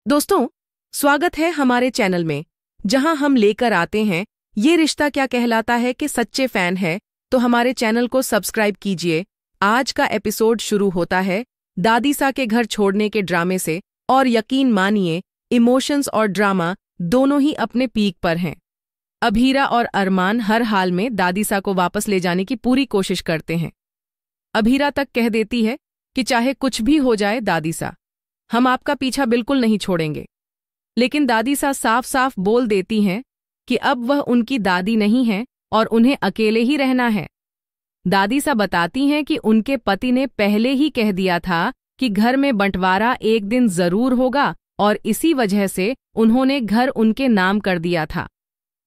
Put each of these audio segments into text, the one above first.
दोस्तों, स्वागत है हमारे चैनल में, जहां हम लेकर आते हैं ये रिश्ता क्या कहलाता है कि सच्चे फैन है तो हमारे चैनल को सब्सक्राइब कीजिए। आज का एपिसोड शुरू होता है दादीसा के घर छोड़ने के ड्रामे से, और यकीन मानिए इमोशंस और ड्रामा दोनों ही अपने पीक पर हैं। अभीरा और अरमान हर हाल में दादीसा को वापस ले जाने की पूरी कोशिश करते हैं। अभीरा तक कह देती है कि चाहे कुछ भी हो जाए दादीसा, हम आपका पीछा बिल्कुल नहीं छोड़ेंगे। लेकिन दादीसा साफ साफ बोल देती हैं कि अब वह उनकी दादी नहीं है और उन्हें अकेले ही रहना है। दादीसा बताती हैं कि उनके पति ने पहले ही कह दिया था कि घर में बंटवारा एक दिन जरूर होगा और इसी वजह से उन्होंने घर उनके नाम कर दिया था।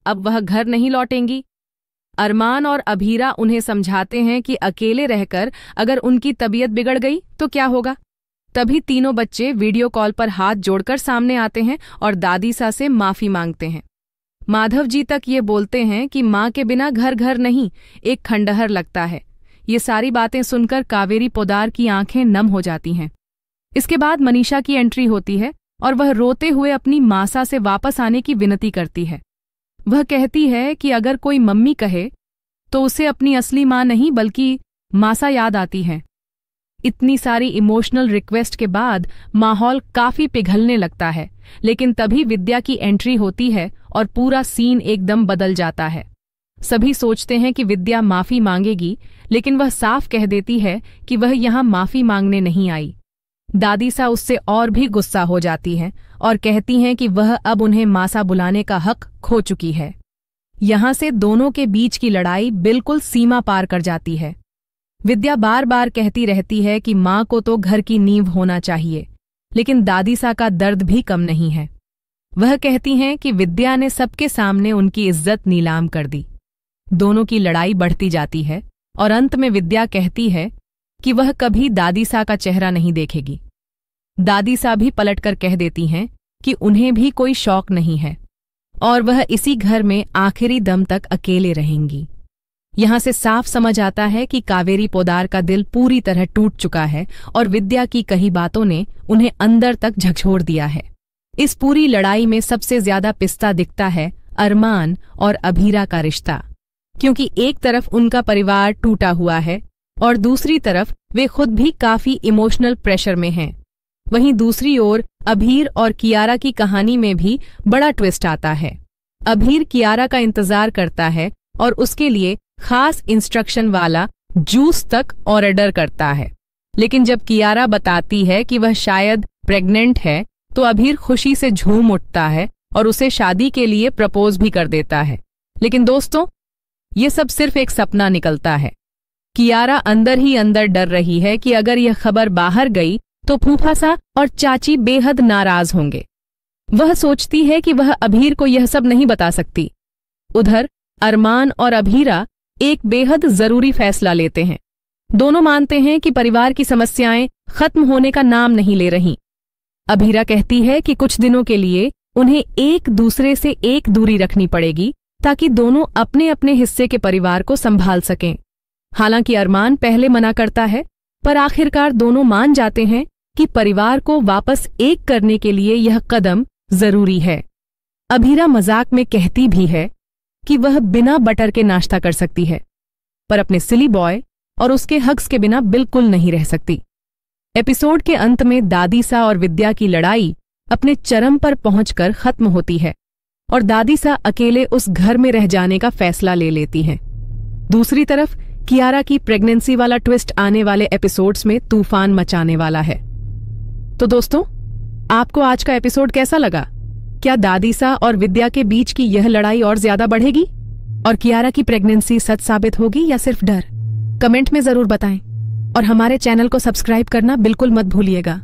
अब वह घर नहीं लौटेंगी। अरमान और अभीरा उन्हें समझाते हैं कि अकेले रहकर अगर उनकी तबीयत बिगड़ गई तो क्या होगा। तभी तीनों बच्चे वीडियो कॉल पर हाथ जोड़कर सामने आते हैं और दादीसा से माफी मांगते हैं। माधव जी तक ये बोलते हैं कि माँ के बिना घर घर नहीं, एक खंडहर लगता है। ये सारी बातें सुनकर कावेरी पोदार की आंखें नम हो जाती हैं। इसके बाद मनीषा की एंट्री होती है और वह रोते हुए अपनी मासा से वापस आने की विनती करती है। वह कहती है कि अगर कोई मम्मी कहे तो उसे अपनी असली माँ नहीं बल्कि मासा याद आती है। इतनी सारी इमोशनल रिक्वेस्ट के बाद माहौल काफी पिघलने लगता है, लेकिन तभी विद्या की एंट्री होती है और पूरा सीन एकदम बदल जाता है। सभी सोचते हैं कि विद्या माफी मांगेगी, लेकिन वह साफ कह देती है कि वह यहाँ माफी मांगने नहीं आई। दादीसा उससे और भी गुस्सा हो जाती हैं और कहती हैं कि वह अब उन्हें मासा बुलाने का हक खो चुकी है। यहाँ से दोनों के बीच की लड़ाई बिल्कुल सीमा पार कर जाती है। विद्या बार बार कहती रहती है कि माँ को तो घर की नींव होना चाहिए, लेकिन दादीसा का दर्द भी कम नहीं है। वह कहती हैं कि विद्या ने सबके सामने उनकी इज्जत नीलाम कर दी। दोनों की लड़ाई बढ़ती जाती है और अंत में विद्या कहती है कि वह कभी दादीसा का चेहरा नहीं देखेगी। दादीसा भी पलटकर कह देती हैं कि उन्हें भी कोई शौक नहीं है और वह इसी घर में आखिरी दम तक अकेले रहेंगी। यहाँ से साफ समझ आता है कि कावेरी पोदार का दिल पूरी तरह टूट चुका है और विद्या की कही बातों ने उन्हें अंदर तक झकझोर दिया है। इस पूरी लड़ाई में सबसे ज्यादा पिस्ता दिखता है अरमान और अभीरा का रिश्ता, क्योंकि एक तरफ उनका परिवार टूटा हुआ है और दूसरी तरफ वे खुद भी काफी इमोशनल प्रेशर में हैं। वहीं दूसरी ओर अभीर और कियारा की कहानी में भी बड़ा ट्विस्ट आता है। अभीर कियारा का इंतजार करता है और उसके लिए खास इंस्ट्रक्शन वाला जूस तक ऑर्डर करता है, लेकिन जब कियारा बताती है कि वह शायद प्रेग्नेंट है तो अभीर खुशी से झूम उठता है और उसे शादी के लिए प्रपोज भी कर देता है। लेकिन दोस्तों, ये सब सिर्फ एक सपना निकलता है। कियारा अंदर ही अंदर डर रही है कि अगर यह खबर बाहर गई तो फूफासा और चाची बेहद नाराज होंगे। वह सोचती है कि वह अभीर को यह सब नहीं बता सकती। उधर अरमान और अभीरा एक बेहद जरूरी फैसला लेते हैं। दोनों मानते हैं कि परिवार की समस्याएं खत्म होने का नाम नहीं ले रही। अभीरा कहती है कि कुछ दिनों के लिए उन्हें एक दूसरे से एक दूरी रखनी पड़ेगी ताकि दोनों अपने अपने हिस्से के परिवार को संभाल सकें। हालांकि अरमान पहले मना करता है, पर आखिरकार दोनों मान जाते हैं कि परिवार को वापस एक करने के लिए यह कदम जरूरी है। अभीरा मजाक में कहती भी है कि वह बिना बटर के नाश्ता कर सकती है, पर अपने सिली बॉय और उसके हग्स के बिना बिल्कुल नहीं रह सकती। एपिसोड के अंत में दादीसा और विद्या की लड़ाई अपने चरम पर पहुंचकर खत्म होती है और दादीसा अकेले उस घर में रह जाने का फैसला ले लेती हैं। दूसरी तरफ कियारा की प्रेगनेंसी वाला ट्विस्ट आने वाले एपिसोड्स में तूफान मचाने वाला है। तो दोस्तों, आपको आज का एपिसोड कैसा लगा? क्या दादीसा और विद्या के बीच की यह लड़ाई और ज्यादा बढ़ेगी और कियारा की प्रेगनेंसी सच साबित होगी या सिर्फ डर? कमेंट में जरूर बताएं और हमारे चैनल को सब्सक्राइब करना बिल्कुल मत भूलिएगा।